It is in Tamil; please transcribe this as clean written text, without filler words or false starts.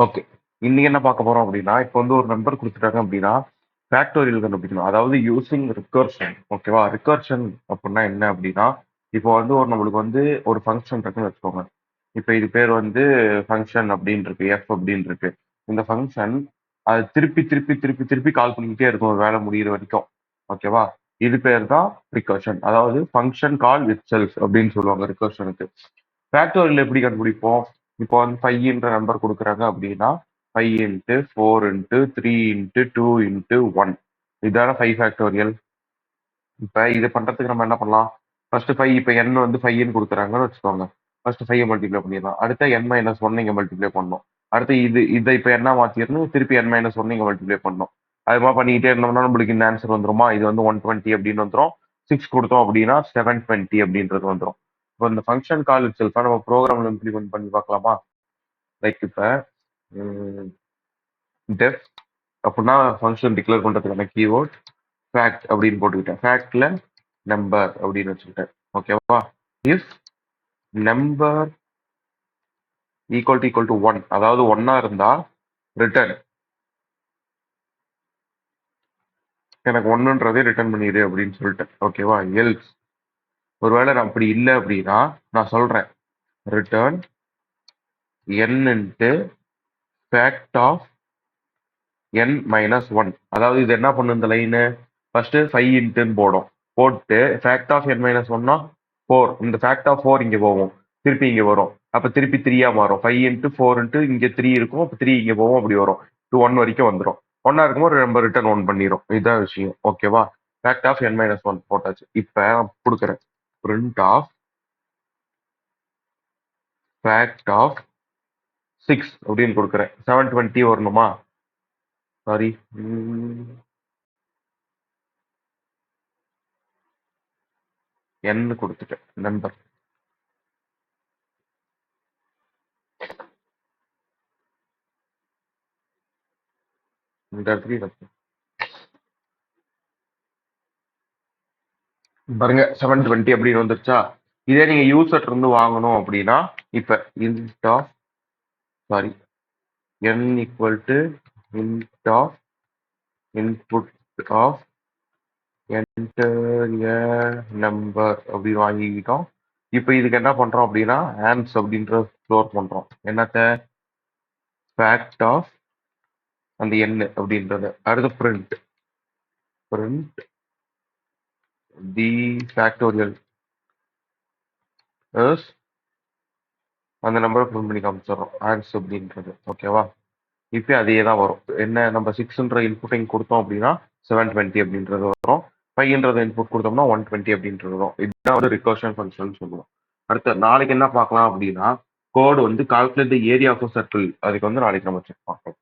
ஓகே. இன்னைக்கு என்ன பார்க்க போறோம் அப்படின்னா, இப்போ வந்து ஒரு நம்பர் குடுத்துட்டாங்க அப்படின்னா, ஃபேக்டோரியல் கண்டுபிடிக்கணும். அதாவது யூசிங் ரிகர்ஷன். ஓகேவா? ரிகர்ஷன் அப்படின்னா என்ன அப்படின்னா, இப்போ வந்து நம்மளுக்கு வந்து ஒரு ஃபங்ஷன் இருக்குன்னு வச்சுக்கோங்க. இப்போ இது பேர் வந்து ஃபங்ஷன் அப்படின்னு இருக்கு. எஃப் அப்படின்னு இருக்கு. இந்த ஃபங்ஷன் அது திருப்பி, திருப்பி, திருப்பி, திருப்பி கால் பண்ணிக்கிட்டே இருக்கும் ஒரு வேலை முடியிற வரைக்கும். ஓகேவா? இது பேர் தான் ரிகர்ஷன். அதாவது ஃபங்ஷன் கால் வித் செல்ஃப் அப்படின்னு சொல்லுவாங்க ரிகர்ஷனுக்கு. ஃபேக்டோரியல் எப்படி கண்டுபிடிப்போம்? இப்போ வந்து 5ன்ற நம்பர் குடுக்குறாங்க அப்படின்னா, 5 இன்டு 4 இன்டு 3 இன்டு 2 இன்டு 1 இதான 5 ஃபேக்டோரியல். இப்ப இது பண்றதுக்கு நம்ம என்ன பண்ணலாம்? ஃபர்ஸ்ட் 5 இப்ப n வந்து 5ன்னு குடுக்குறாங்கன்னு வச்சுக்கோங்க. ஃபர்ஸ்ட் 5 மல்டிப்ளை பண்ணிடலாம். அடுத்து n-1 இங்க மல்டிப்ளை பண்ணணும். அடுத்து இதை இப்ப என்ன மாத்திரணும், திருப்பி n-1 இங்க மல்டிப்ளை பண்ணணும். அது மாதிரி பண்ணிக்கிட்டே இருந்தோம்னா நம்மளுக்கு இந்த ஆன்சர் வந்துருமா? இது வந்து 120 அப்படின்னு வந்துரும். 6 கொடுத்தோம் அப்படின்னா 720 அப்படின்றது வந்துரும். இப்போ இந்த ஃபங்ஷன் கால் இட்செல்ஃபை நம்ம ப்ரோக்ராம்ல இம்ப்ளிமெண்ட் பண்ணி பார்க்கலாமா? லைக் இப்ப டெஃப் அப்படின்னா ஃபங்க்ஷன் டிக்ளேர் பண்றதுக்கான கீவேர்ட் ஃபேக்ட் அப்படின்னு போட்டுக்கிட்டேன். ஃபேக்ட்ல நம்பர் அப்படின்னு வச்சுக்கிட்டேன். ஓகேவா? இஃப் நம்பர் ஈக்குவல் டு 1, அதாவது 1 இருந்தா ரிட்டர்ன் எனக்கு 1ன்றதே ரிட்டர்ன் பண்ணிடு அப்படின்னு சொல்லிட்டேன். ஓகேவா? எல்ஸ் ஒருவேளை நான் அப்படி இல்லை அப்படின்னா நான் சொல்றேன் return n into fact of n-1. அதாவது இது என்ன பண்ணும் இந்த லைனு? ஃபர்ஸ்ட் 5 இன்ட்டுன்னு போட்டு ஃபேக்ட் ஆஃப் n-1னா 4. இந்த ஃபேக்ட் ஆஃப் 4 இங்க போகும். திருப்பி இங்க வரும். அப்ப திருப்பி 3 மாறும். 5 இன்ட்டு 4 இன்ட்டு இங்க 3 இருக்கும். அப்ப 3 இங்க போகும். அப்படி வரும். 1 வரைக்கும் வந்துடும். 1 இருக்கும்போது நம்ம ரிட்டர்ன் 1 பண்ணிடும். இதுதான் விஷயம். ஓகேவா? ஃபேக்ட் ஆஃப் n-1 போட்டாச்சு. இப்ப கொடுக்குறேன் பிரிண்ட் ஆஃப் ஃபேக்ட் ஆஃப் 6 அப்படின்னு கொடுக்குறேன். 720 வரணுமா? சாரி, n கொடுத்துட்டேன் நம்பர். இந்த இடத்துல பாருங்க 720 அப்படின்னு வந்துருச்சா? இதே நீங்க யூசர் இருந்து வாங்கணும் அப்படின்னா இப்ப int of sorry n equal to int of input of enter a number அப்படி வாங்கிக்கிட்டோம். இப்போ இதுக்கு என்ன பண்றோம் அப்படின்னா ஆன்ஸ் அப்படின்ற ஸ்டோர் பண்றோம். என்னத்த? ஃபேக்ட் ஆஃப் அந்த n அப்படின்றது. அடுத்து பிரிண்ட் தி ஃபேக்டோரியல் இஸ் அந்த நம்பரை பிரிண்ட் பண்ணி காமிச்சிடறோம் ஆன்ஸ் அப்படின்றது. ஓகேவா? இப்போ அதே தான் வரும். என்ன நம்ம 6ன்ற இன்புட் இங்கே கொடுத்தோம் அப்படின்னா 720 அப்படின்றது வரும். 5ன்றத இன்புட் கொடுத்தோம்னா 120 அப்படின்றது வரும். இதுதான் வந்து ரிகர்ஷன் ஃபங்க்ஷன் சொல்லுவோம். அடுத்து நாளைக்கு என்ன பார்க்கலாம் அப்படின்னா கோட் வந்து calculate the area of circle. அதுக்கு வந்து நாளைக்கு நம்ம செக் பார்க்கலாம்.